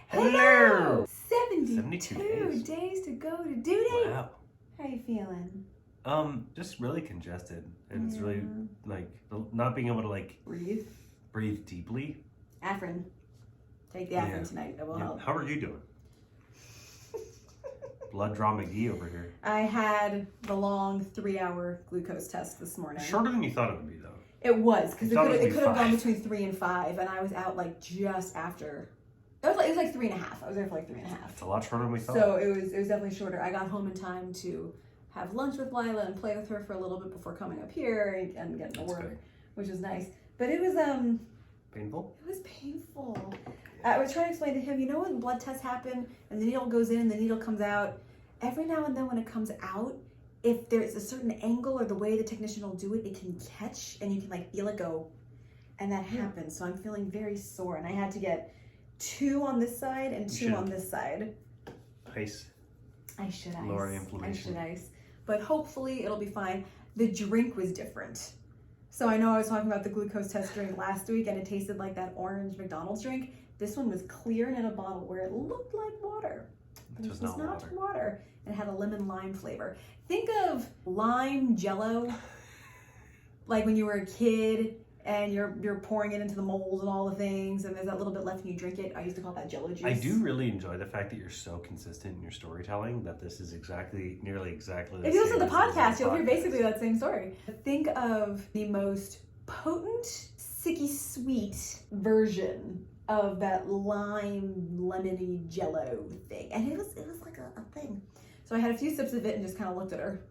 Hello! 72 days to go to due date. Wow. How you feeling? Just really congested. And it's really, like, not being able to, like, breathe deeply. Afrin. Take the Afrin tonight. It will help. How are you doing? Blood Draw McGee over here. I had the long 3-hour glucose test this morning. Shorter than you thought it would be, though. It was, because it could have gone 5. between 3 and 5, and I was out, like, just after. It was like 3.5. I was there for like 3.5. It's a lot shorter than we thought. So it was definitely shorter. I got home in time to have lunch with Lila and play with her for a little bit before coming up here and getting to work, which was nice. But it was painful. It was painful. I was trying to explain to him, you know, when blood tests happen and the needle goes in and the needle comes out, every now and then when it comes out, if there's a certain angle or the way the technician will do it, it can catch and you can like feel it go. And that happened. So I'm feeling very sore and I had to get 2 on this side and 2 on this side. Ice. I should ice. Lower inflammation. I should ice. But hopefully it'll be fine. The drink was different. So I know I was talking about the glucose test drink last week and it tasted like that orange McDonald's drink. This one was clear and in a bottle where it looked like water. But it was not water. And it had a lemon lime flavor. Think of lime jello, like when you were a kid and you're pouring it into the mold and all the things, and there's that little bit left and you drink it. I used to call that jello juice. I do really enjoy the fact that you're so consistent in your storytelling, that this is nearly exactly the same. If you listen to the podcast, you'll hear basically that same story. Think of the most potent, sicky sweet version of that lime lemony jello thing. And it was like a thing. So I had a few sips of it and just kind of looked at her.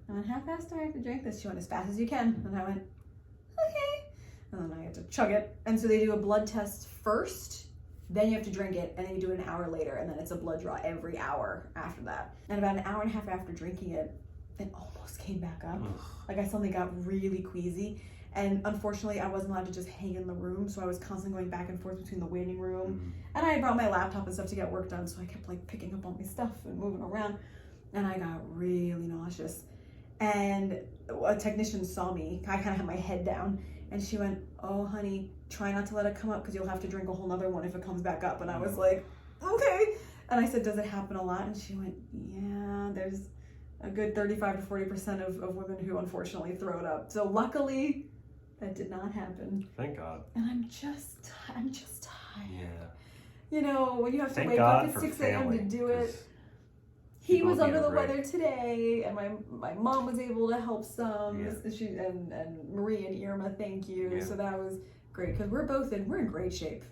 I went, how fast do I have to drink this? She went, as fast as you can. And I went, okay. And then I had to chug it. And so they do a blood test first, then you have to drink it, and then you do it an hour later, and then it's a blood draw every hour after that. And about an hour and a half after drinking it, it almost came back up. Ugh. Like I suddenly got really queasy. And unfortunately, I wasn't allowed to just hang in the room, so I was constantly going back and forth between the waiting room. And I brought my laptop and stuff to get work done, so I kept like picking up all my stuff and moving around. And I got really nauseous. And a technician saw me. I kind of had my head down. And she went, oh, honey, try not to let it come up because you'll have to drink a whole nother one if it comes back up. And I was like, okay. And I said, does it happen a lot? And she went, yeah, there's a good 35 to 40% of women who unfortunately throw it up. So luckily, that did not happen. Thank God. And I'm just tired. Yeah. You know, when you have to Thank wake God up at for 6 a.m. to family, do it. 'cause He was people under need a the break. weather today, and my mom was able to help some. Yeah. She and Marie and Irma, thank you. Yeah. So that was great because we're in great shape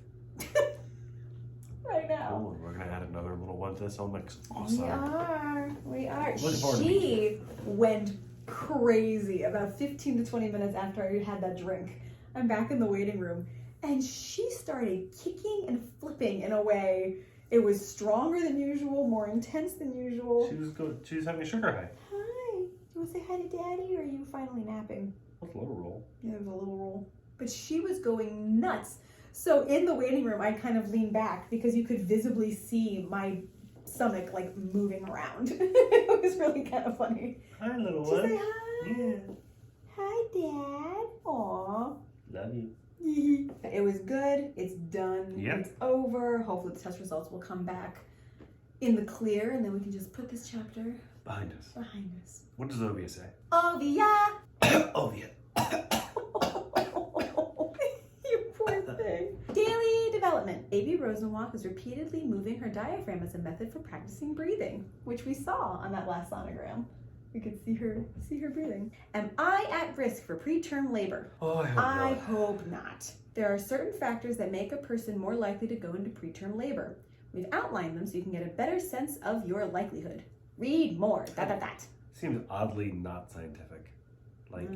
right now. Cool. We're gonna add another little one to this. I'm like, awesome. We are. Looking forward to She went crazy about 15 to 20 minutes after I had that drink. I'm back in the waiting room, and she started kicking and flipping in a way. It was stronger than usual, more intense than usual. She was good. She was having a sugar high. Hi. You want to say hi to Daddy, or are you finally napping? That's a little roll. Yeah, it was a little roll. But she was going nuts. So in the waiting room, I kind of leaned back because you could visibly see my stomach like moving around. It was really kind of funny. Hi, little Did you one. say hi? Yeah. Hi, Dad. Aw. Love you. It was good. It's done. Yep. It's over. Hopefully the test results will come back in the clear, and then we can just put this chapter Behind us. behind us. What does Ovia say? Ovia! Ovia. You poor thing. Daily development. Baby Rosenwalk is repeatedly moving her diaphragm as a method for practicing breathing, which we saw on that last sonogram. We could see her breathing. Am I at risk for preterm labor? Oh, I hope I not. hope not. There are certain factors that make a person more likely to go into preterm labor. We've outlined them so you can get a better sense of your likelihood. Read more. ... Seems oddly not scientific. Like,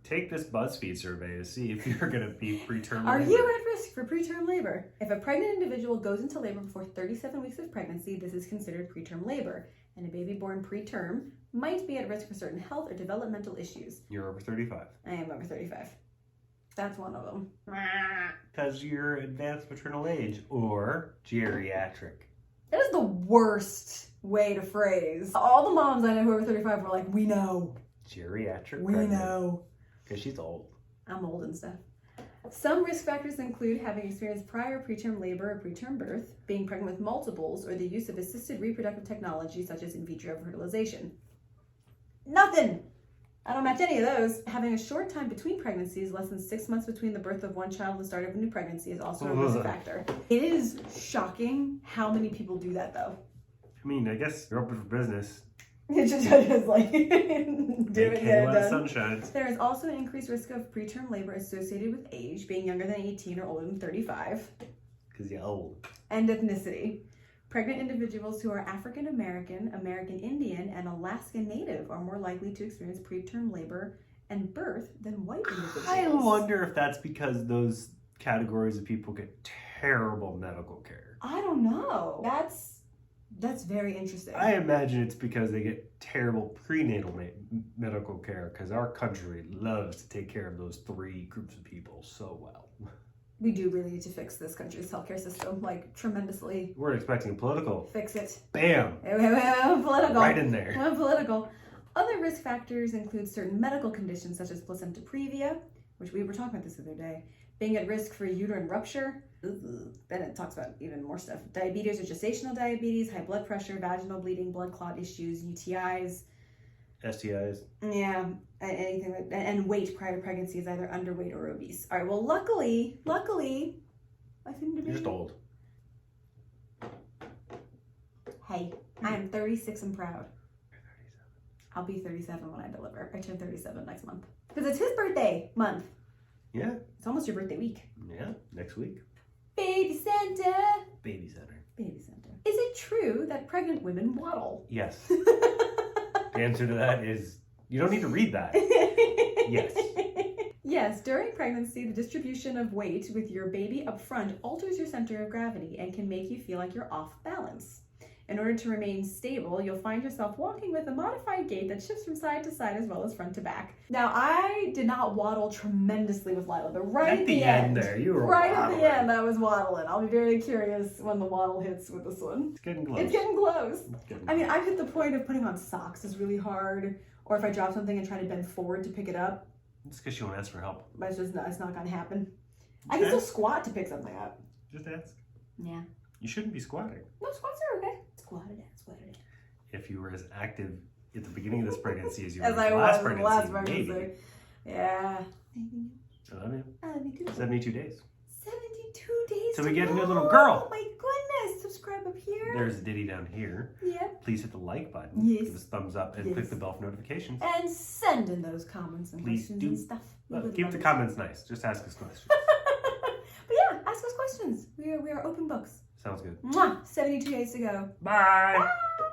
take this BuzzFeed survey to see if you're going to be preterm Are labor. you at risk for preterm labor? If a pregnant individual goes into labor before 37 weeks of pregnancy, this is considered preterm labor. And a baby born preterm might be at risk for certain health or developmental issues. You're over 35. I am over 35. That's one of them. Because you're advanced maternal age or geriatric. That is the worst way to phrase. All the moms I know who are over 35 were like, we know. Geriatric We pregnant. know. Because she's old. I'm old and stuff. Some risk factors include having experienced prior preterm labor or preterm birth, being pregnant with multiples, or the use of assisted reproductive technology such as in vitro fertilization. Nothing! I don't match any of those. Having a short time between pregnancies, less than 6 months between the birth of one child and the start of a new pregnancy, is also a risk factor. It is shocking how many people do that, though. I mean, I guess you're open for business. It's just like, do it, get it done. Sunshine. There is also an increased risk of preterm labor associated with age, being younger than 18 or older than 35. Because you're old. And ethnicity. Pregnant individuals who are African American, American Indian, and Alaska Native are more likely to experience preterm labor and birth than white individuals. I wonder if that's because those categories of people get terrible medical care. I don't know. That's very interesting. I imagine it's because they get terrible prenatal medical care because our country loves to take care of those three groups of people so well. We do really need to fix this country's healthcare system, like, tremendously. We're expecting political. Fix it. Bam! Political. Right in there. Political. Other risk factors include certain medical conditions such as placenta previa, which we were talking about this the other day, being at risk for uterine rupture. Then it talks about even more stuff. Diabetes or gestational diabetes, high blood pressure, vaginal bleeding, blood clot issues, UTIs. STIs. Yeah, anything like that. And weight prior to pregnancy is either underweight or obese. All right, well, luckily, I seem to be... You're just old. Hey, I am 36 and proud. I'll be 37 when I deliver. I turn 37 next month. Because it's his birthday month. Yeah. It's almost your birthday week. Yeah, next week. Baby Santa. Baby center. Baby Santa. Is it true that pregnant women waddle? Yes. The answer to that is you don't need to read that. Yes. Yes, during pregnancy, the distribution of weight with your baby up front alters your center of gravity and can make you feel like you're off balance. In order to remain stable, you'll find yourself walking with a modified gait that shifts from side to side as well as front to back. Now, I did not waddle tremendously with Lila, but right at the end there, you were right waddling. at the end, I was waddling. I'll be very curious when the waddle hits with this one. It's getting close. It's getting close. It's getting I mean, I've hit the point of putting on socks is really hard, or if I drop something and try to bend forward to pick it up. It's because you won't ask for help. But it's not gonna happen. I can still squat to pick something up. Just ask. Yeah. You shouldn't be squatting. No, squats are okay. Squat it. If you were as active at the beginning of this pregnancy as you As were I in the was last in the pregnancy, last pregnancy. maybe. Yeah. I love you. I love you too. 72 days. 72 days. So to we get a new go. little girl. Oh my goodness. Subscribe up here. There's a ditty down here. Yep. Please hit the like button. Yes. Give us a thumbs up and Yes. click the bell for notifications. And send in those comments and Please questions do. and stuff. We would Keep love the it. comments nice. Just ask us questions. But yeah, ask us questions. We are open books. Sounds good. Mwah! 72 days to go. Bye. Bye.